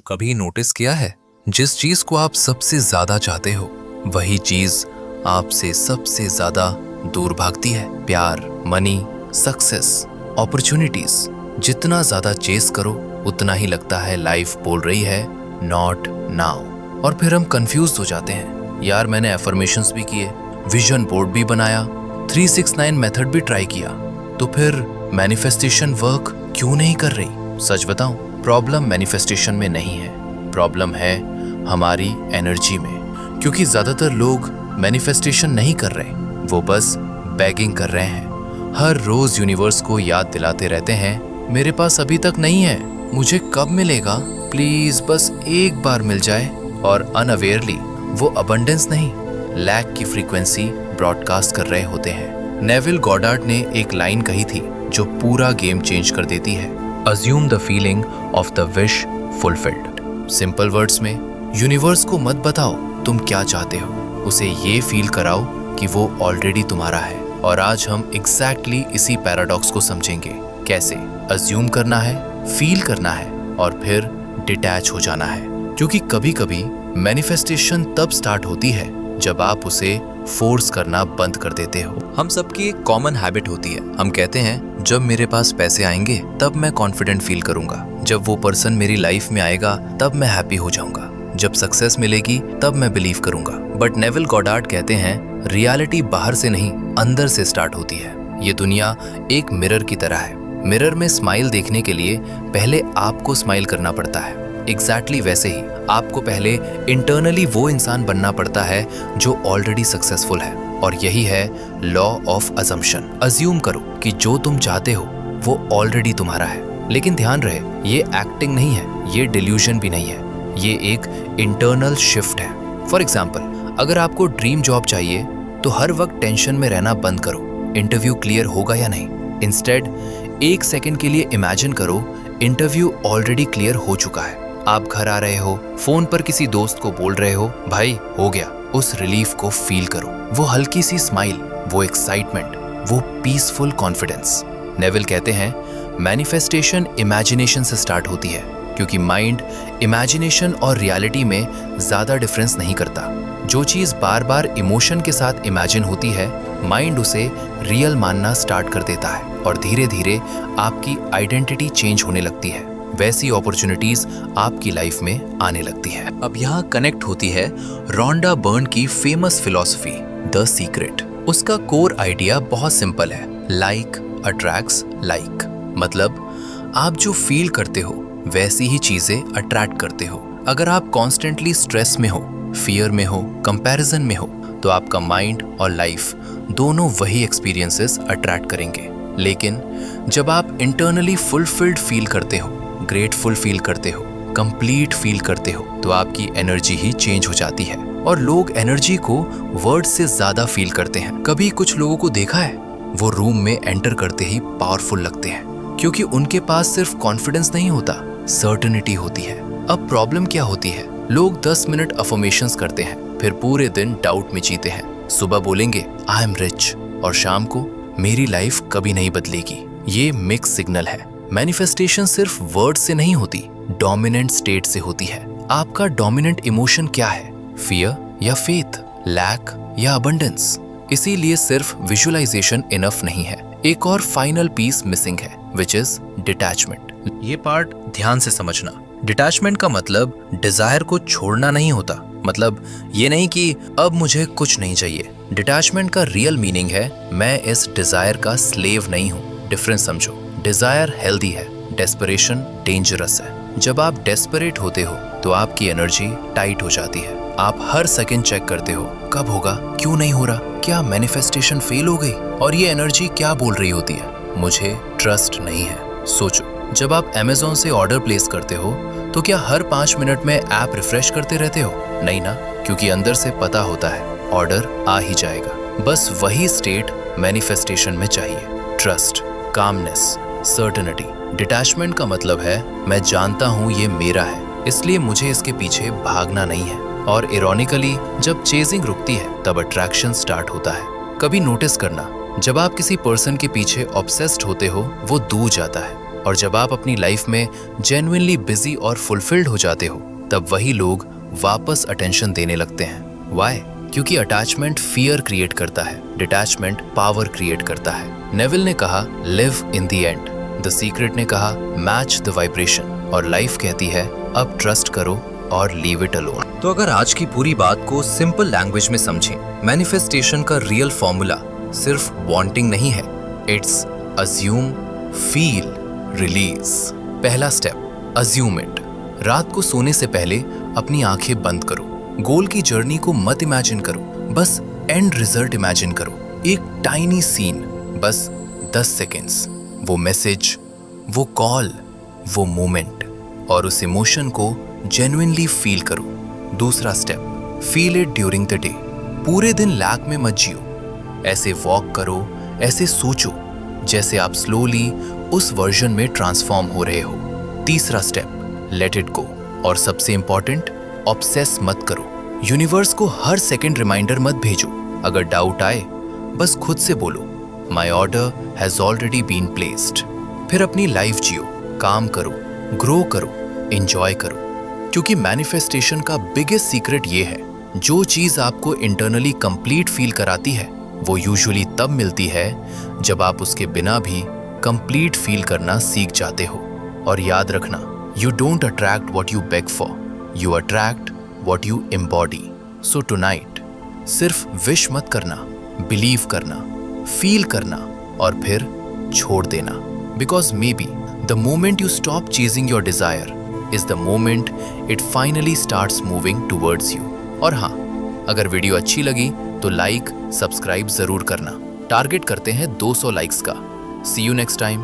कभी नोटिस किया है, जिस चीज को आप सबसे ज्यादा चाहते हो वही चीज आपसे सबसे ज्यादा दूर भागती है। प्यार, मनी, सक्सेस, अपॉर्चुनिटीज, जितना ज्यादा चेस करो उतना ही लगता है लाइफ बोल रही है नॉट नाउ। और फिर हम कंफ्यूज हो जाते हैं, यार मैंने एफर्मेशंस भी किए, विजन बोर्ड भी बनाया, 369 मेथड भी ट्राई किया, तो फिर मैनिफेस्टेशन वर्क क्यों नहीं कर रही? सच बताऊं, प्रॉब्लम मैनिफेस्टेशन में नहीं है, प्रॉब्लम है हमारी एनर्जी में। क्योंकि ज्यादातर लोग मैनिफेस्टेशन नहीं कर रहे, वो बस बैगिंग कर रहे हैं। हर रोज यूनिवर्स को याद दिलाते रहते हैं, मेरे पास अभी तक नहीं है, मुझे कब मिलेगा, प्लीज बस एक बार मिल जाए। और अनअवेयरली वो अबंडेंस नहीं, लैक की फ्रीक्वेंसी ब्रॉडकास्ट कर रहे होते हैं। नेविल गॉडार्ड ने एक लाइन कही थी जो पूरा गेम चेंज कर देती है, assume the feeling of the wish fulfilled. Simple words में, यूनिवर्स को मत बताओ तुम क्या चाहते हो, उसे ये फील कराओ कि वो ऑलरेडी तुम्हारा है। और आज हम एग्जैक्टली इसी पैराडॉक्स को समझेंगे। कैसे अज्यूम करना है, फील करना है और फिर डिटैच हो जाना है। क्योंकि कभी कभी मैनिफेस्टेशन तब स्टार्ट होती है जब आप उसे फोर्स करना बंद कर देते हो। हम सबकी एक कॉमन हैबिट होती है, हम कहते हैं जब मेरे पास पैसे आएंगे तब मैं कॉन्फिडेंट फील करूंगा, जब वो पर्सन मेरी लाइफ में आएगा तब मैं हैप्पी हो जाऊंगा, जब सक्सेस मिलेगी तब मैं बिलीव करूंगा। बट नेविल गॉडार्ड कहते हैं रियलिटी बाहर से नहीं अंदर से स्टार्ट होती है। ये दुनिया एक मिरर की तरह है। मिरर में स्माइल देखने के लिए पहले आपको स्माइल करना पड़ता है। एग्जैक्टली वैसे ही आपको पहले इंटरनली वो इंसान बनना पड़ता है जो ऑलरेडी सक्सेसफुल है। और यही है लॉ ऑफ अजम्पशन। अज्यूम करो कि जो तुम चाहते हो वो ऑलरेडी तुम्हारा है। लेकिन ध्यान रहे, ये एक्टिंग नहीं है, ये डिल्यूजन भी नहीं है, ये एक इंटरनल शिफ्ट है। फॉर एग्जाम्पल, अगर आपको ड्रीम जॉब चाहिए तो हर वक्त टेंशन में रहना बंद करो, इंटरव्यू क्लियर होगा या नहीं। इंस्टेड एक सेकेंड के लिए इमेजिन करो इंटरव्यू ऑलरेडी क्लियर हो चुका है। आप घर आ रहे हो, फोन पर किसी दोस्त को बोल रहे हो भाई हो गया। उस रिलीफ को फील करो, वो हल्की सी स्माइल, वो एक्साइटमेंट, वो पीसफुल कॉन्फिडेंस। नेविल कहते हैं मैनिफेस्टेशन इमेजिनेशन से स्टार्ट होती है, क्योंकि माइंड इमेजिनेशन और रियलिटी में ज्यादा डिफरेंस नहीं करता। जो चीज बार बार इमोशन के साथ इमेजिन होती है, माइंड उसे रियल मानना स्टार्ट कर देता है और धीरे धीरे आपकी आइडेंटिटी चेंज होने लगती है। वैसी अपॉर्चुनिटीज आपकी लाइफ में आने लगती है। अब यहाँ कनेक्ट होती है रोंडा बर्न की फेमस फिलॉसफी द सीक्रेट। उसका कोर आइडिया बहुत सिंपल है, लाइक अट्रैक्ट्स लाइक। मतलब आप जो फील करते हो वैसी ही चीजें अट्रैक्ट करते हो। अगर आप कॉन्स्टेंटली स्ट्रेस में हो, फियर में हो, कंपैरिजन में हो, तो आपका माइंड और लाइफ दोनों वही एक्सपीरियंसेस अट्रैक्ट करेंगे। लेकिन जब आप इंटरनली फुलफिल्ड फील करते हो, ग्रेटफुल फील करते हो, कंप्लीट फील करते हो, तो आपकी एनर्जी ही चेंज हो जाती है। और लोग एनर्जी को वर्ड से ज्यादा फील करते हैं। कभी कुछ लोगों को देखा है, वो रूम में एंटर करते ही पावरफुल लगते हैं, क्योंकि उनके पास सिर्फ कॉन्फिडेंस नहीं होता, सर्टेनिटी होती है। अब प्रॉब्लम क्या होती है, लोग 10 मिनट अफर्मेशंस करते हैं, फिर पूरे दिन डाउट में जीते हैं। सुबह बोलेंगे आई एम रिच और शाम को मेरी लाइफ कभी नहीं बदलेगी। ये मिक्स सिग्नल है। मैनिफेस्टेशन सिर्फ वर्ड से नहीं होती, डोमिनेंट स्टेट से होती है। आपका डोमिनेंट इमोशन क्या है, फियर या फेथ, लैक या अबंडेंस? इसीलिए सिर्फ विजुअलाइजेशन इनफ नहीं है, एक और फाइनल पीस मिसिंग है, विच इज डिटैचमेंट। ये पार्ट ध्यान से समझना। डिटैचमेंट का मतलब डिजायर को छोड़ना नहीं होता। मतलब ये नहीं कि अब मुझे कुछ नहीं चाहिए। डिटैचमेंट का रियल मीनिंग है मैं इस डिजायर का स्लेव नहीं हूँ। डिफरेंस समझो, डिजायर हेल्दी है, डेस्परेशन डेंजरस है। जब आप डेस्परेट होते हो तो आपकी एनर्जी टाइट हो जाती है। आप हर सेकंड चेक करते हो, कब होगा, क्यों नहीं हो रहा, क्या मैनिफेस्टेशन फेल हो गई? और ये एनर्जी क्या बोल रही होती है, मुझे ट्रस्ट नहीं है। सोचो, जब आप अमेज़न से ऑर्डर प्लेस करते हो तो क्या हर 5 मिनट में ऐप रिफ्रेश करते रहते हो? नहीं ना, क्योंकि अंदर से पता होता है ऑर्डर आ ही जाएगा। बस वही स्टेट मैनिफेस्टेशन में चाहिए, ट्रस्ट, कामनेस, सर्टेनिटी। डिटैचमेंट का मतलब है मैं जानता हूँ ये मेरा है, इसलिए मुझे इसके पीछे भागना नहीं है। और इरोनिकली जब चेजिंग रुकती है तब अट्रैक्शन स्टार्ट होता है। कभी नोटिस करना, जब आप किसी पर्सन के पीछे ऑब्सेस्ड होते हो वो दूर जाता है और जब आप अपनी लाइफ में जेन्युइनली बिजी और फुलफिल्ड हो जाते हो, तब वही लोग वापस अटेंशन देने लगते हैं। वाई? क्योंकि अटैचमेंट फियर क्रिएट करता है, डिटैचमेंट पावर क्रिएट करता है। नेविल ने कहा live in the end, the secret ने कहा मैच द वाइब्रेशन, और लाइफ कहती है अब ट्रस्ट करो और लीव इट अलोन। तो अगर आज की पूरी बात को सिंपल लैंग्वेज में समझें, मैनिफेस्टेशन का रियल फॉर्मूला सिर्फ वांटिंग नहीं है, इट्स अज्यूम, फील, रिलीज। पहला स्टेप, अज्यूम इट। रात को सोने से पहले अपनी आंखें बंद करो, गोल की जर्नी को मत इमेजिन करो, बस एंड रिजल्ट इमेजिन करो। एक टाइनी सीन, बस 10 सेकेंड्स, वो मैसेज, वो कॉल, वो मोमेंट, और उस इमोशन को जेन्युइनली फील करो। दूसरा step, feel it during the day. पूरे दिन लैक में मत जियो, ऐसे वॉक करो, ऐसे सोचो जैसे आप स्लोली उस वर्जन में ट्रांसफॉर्म हो रहे हो। तीसरा स्टेप, लेट इट गो। और सबसे इंपॉर्टेंट, ऑब्सेस मत करो। यूनिवर्स को हर सेकंड रिमाइंडर मत भेजो। अगर डाउट आए, बस खुद से बोलो my order has already been placed. फिर अपनी लाइफ जियो, काम करो, ग्रो करो, एंजॉय करो। क्योंकि मैनिफेस्टेशन का बिगेस्ट सीक्रेट ये है, जो चीज आपको इंटरनली कंप्लीट फील कराती है, वो यूजुअली तब मिलती है जब आप उसके बिना भी कंप्लीट फील करना सीख जाते हो। और याद रखना, you don't attract what you bag for, you attract what you embody. So tonight, सिर्फ विश मत करना, बिलीव करना, फील करना और फिर छोड़ देना। Because maybe the moment you stop chasing your desire is the moment it finally starts moving towards you. और हाँ, अगर वीडियो अच्छी लगी तो लाइक, सब्सक्राइब जरूर करना। टारगेट करते हैं 200 लाइक्स का। See you next time.